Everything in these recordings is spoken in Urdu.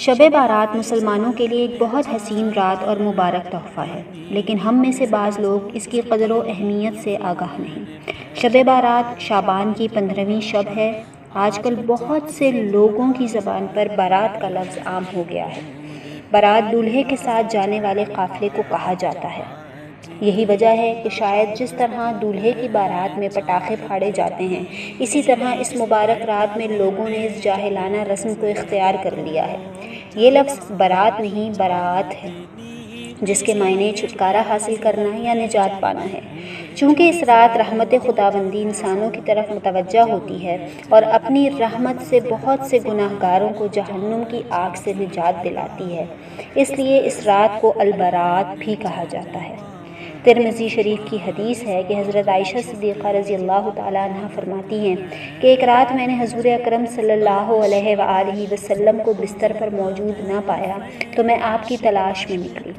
شب بارات مسلمانوں کے لیے ایک بہت حسین رات اور مبارک تحفہ ہے، لیکن ہم میں سے بعض لوگ اس کی قدر و اہمیت سے آگاہ نہیں۔ شب بارات شعبان کی 15ویں شب ہے۔ آج کل بہت سے لوگوں کی زبان پر بارات کا لفظ عام ہو گیا ہے۔ بارات دولہے کے ساتھ جانے والے قافلے کو کہا جاتا ہے۔ یہی وجہ ہے کہ شاید جس طرح دولہے کی بارات میں پٹاخے پھاڑے جاتے ہیں، اسی طرح اس مبارک رات میں لوگوں نے اس جاہلانہ رسم کو اختیار کر لیا ہے۔ یہ لفظ برات نہیں، براعت ہے، جس کے معنی چھٹکارا حاصل کرنا یا نجات پانا ہے۔ چونکہ اس رات رحمت خداوندی انسانوں کی طرف متوجہ ہوتی ہے اور اپنی رحمت سے بہت سے گناہ گاروں کو جہنم کی آگ سے نجات دلاتی ہے، اس لیے اس رات کو البرات بھی کہا جاتا ہے۔ ترمذی شریف کی حدیث ہے کہ حضرت عائشہ صدیقہ رضی اللہ تعالیٰ عنہ فرماتی ہیں کہ ایک رات میں نے حضور اکرم صلی اللہ علیہ وآلہ وسلم کو بستر پر موجود نہ پایا تو میں آپ کی تلاش میں نکلی۔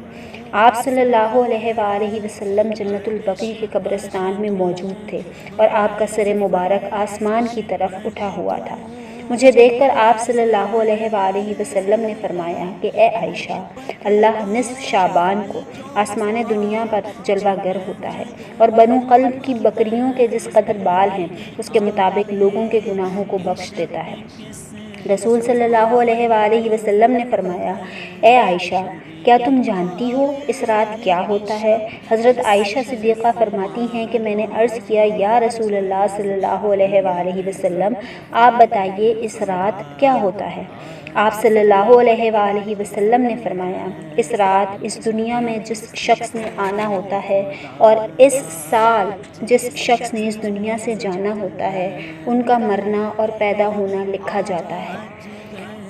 آپ صلی اللہ علیہ وآلہ وسلم جنت البقیع کے قبرستان میں موجود تھے اور آپ کا سر مبارک آسمان کی طرف اٹھا ہوا تھا۔ مجھے دیکھ کر آپ صلی اللہ علیہ وآلہ وسلم نے فرمایا کہ اے عائشہ، اللہ نصف شعبان کو آسمان دنیا پر جلوہ گر ہوتا ہے اور بنو قلب کی بکریوں کے جس قدر بال ہیں اس کے مطابق لوگوں کے گناہوں کو بخش دیتا ہے۔ رسول صلی اللہ علیہ وآلہ وسلم نے فرمایا، اے عائشہ، کیا تم جانتی ہو اس رات کیا ہوتا ہے؟ حضرت عائشہ صدیقہ فرماتی ہیں کہ میں نے عرض کیا، یا رسول اللہ صلی اللہ علیہ وآلہ وسلم، آپ بتائیے اس رات کیا ہوتا ہے؟ آپ صلی اللہ علیہ وآلہ وسلم نے فرمایا، اس رات اس دنیا میں جس شخص نے آنا ہوتا ہے اور اس سال جس شخص نے اس دنیا سے جانا ہوتا ہے، ان کا مرنا اور پیدا ہونا لکھا جاتا ہے،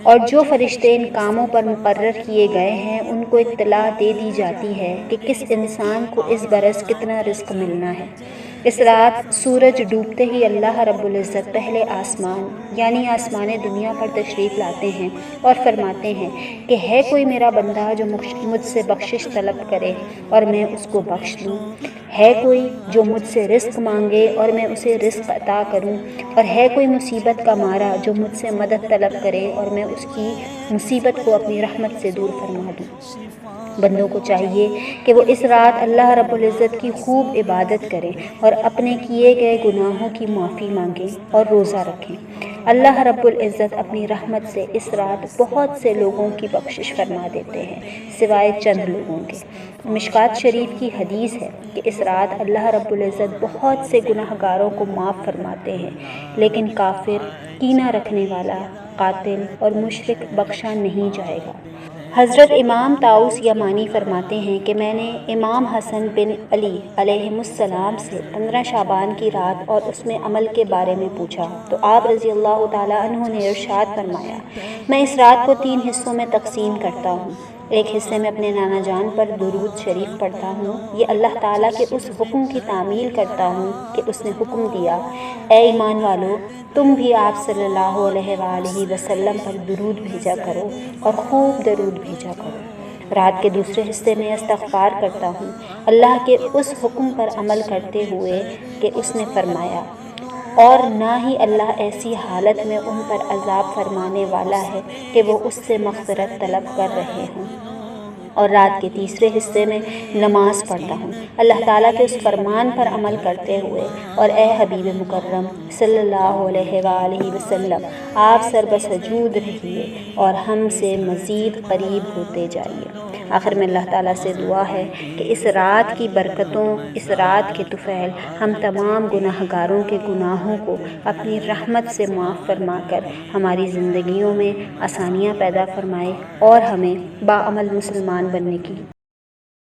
اور جو فرشتے ان کاموں پر مقرر کیے گئے ہیں ان کو اطلاع دے دی جاتی ہے کہ کس انسان کو اس برس کتنا رزق ملنا ہے۔ اس رات سورج ڈوبتے ہی اللہ رب العزت پہلے آسمان یعنی آسمان دنیا پر تشریف لاتے ہیں اور فرماتے ہیں کہ ہے کوئی میرا بندہ جو مجھ سے بخشش طلب کرے اور میں اس کو بخش دوں؟ ہے کوئی جو مجھ سے رزق مانگے اور میں اسے رزق عطا کروں؟ اور ہے کوئی مصیبت کا مارا جو مجھ سے مدد طلب کرے اور میں اس کی مصیبت کو اپنی رحمت سے دور فرما دوں؟ بندوں کو چاہیے کہ وہ اس رات اللہ رب العزت کی خوب عبادت کریں اور اپنے کیے گئے گناہوں کی معافی مانگیں اور روزہ رکھیں۔ اللہ رب العزت اپنی رحمت سے اس رات بہت سے لوگوں کی بخشش فرما دیتے ہیں، سوائے چند لوگوں کے۔ مشکوٰۃ شریف کی حدیث ہے کہ اس رات اللہ رب العزت بہت سے گناہ گاروں کو معاف فرماتے ہیں، لیکن کافر، کینہ رکھنے والا، قاتل اور مشرک بخشا نہیں جائے گا۔ حضرت امام طاؤس یمانی فرماتے ہیں کہ میں نے امام حسن بن علی علیہم السلام سے 15 شعبان کی رات اور اس میں عمل کے بارے میں پوچھا تو آپ رضی اللہ تعالیٰ عنہ نے ارشاد فرمایا، میں اس رات کو 3 حصوں میں تقسیم کرتا ہوں۔ ایک حصے میں اپنے نانا جان پر درود شریف پڑھتا ہوں، یہ اللہ تعالیٰ کے اس حکم کی تعمیل کرتا ہوں کہ اس نے حکم دیا، اے ایمان والو، تم بھی آپ صلی اللہ علیہ وآلہ وسلم پر درود بھیجا کرو اور خوب درود بھیجا کرو۔ رات کے دوسرے حصے میں استغفار کرتا ہوں، اللہ کے اس حکم پر عمل کرتے ہوئے کہ اس نے فرمایا، اور نہ ہی اللہ ایسی حالت میں ان پر عذاب فرمانے والا ہے کہ وہ اس سے مغفرت طلب کر رہے ہوں۔ اور رات کے تیسرے حصے میں نماز پڑھتا ہوں، اللہ تعالیٰ کے اس فرمان پر عمل کرتے ہوئے، اور اے حبیب مکرم صلی اللہ علیہ وآلہ وسلم، آپ سر بسجود رہیے اور ہم سے مزید قریب ہوتے جائیے۔ آخر میں اللہ تعالیٰ سے دعا ہے کہ اس رات کی برکتوں، اس رات کے طفیل ہم تمام گناہ گاروں کے گناہوں کو اپنی رحمت سے معاف فرما کر ہماری زندگیوں میں آسانیاں پیدا فرمائے اور ہمیں باعمل مسلمان بننے کی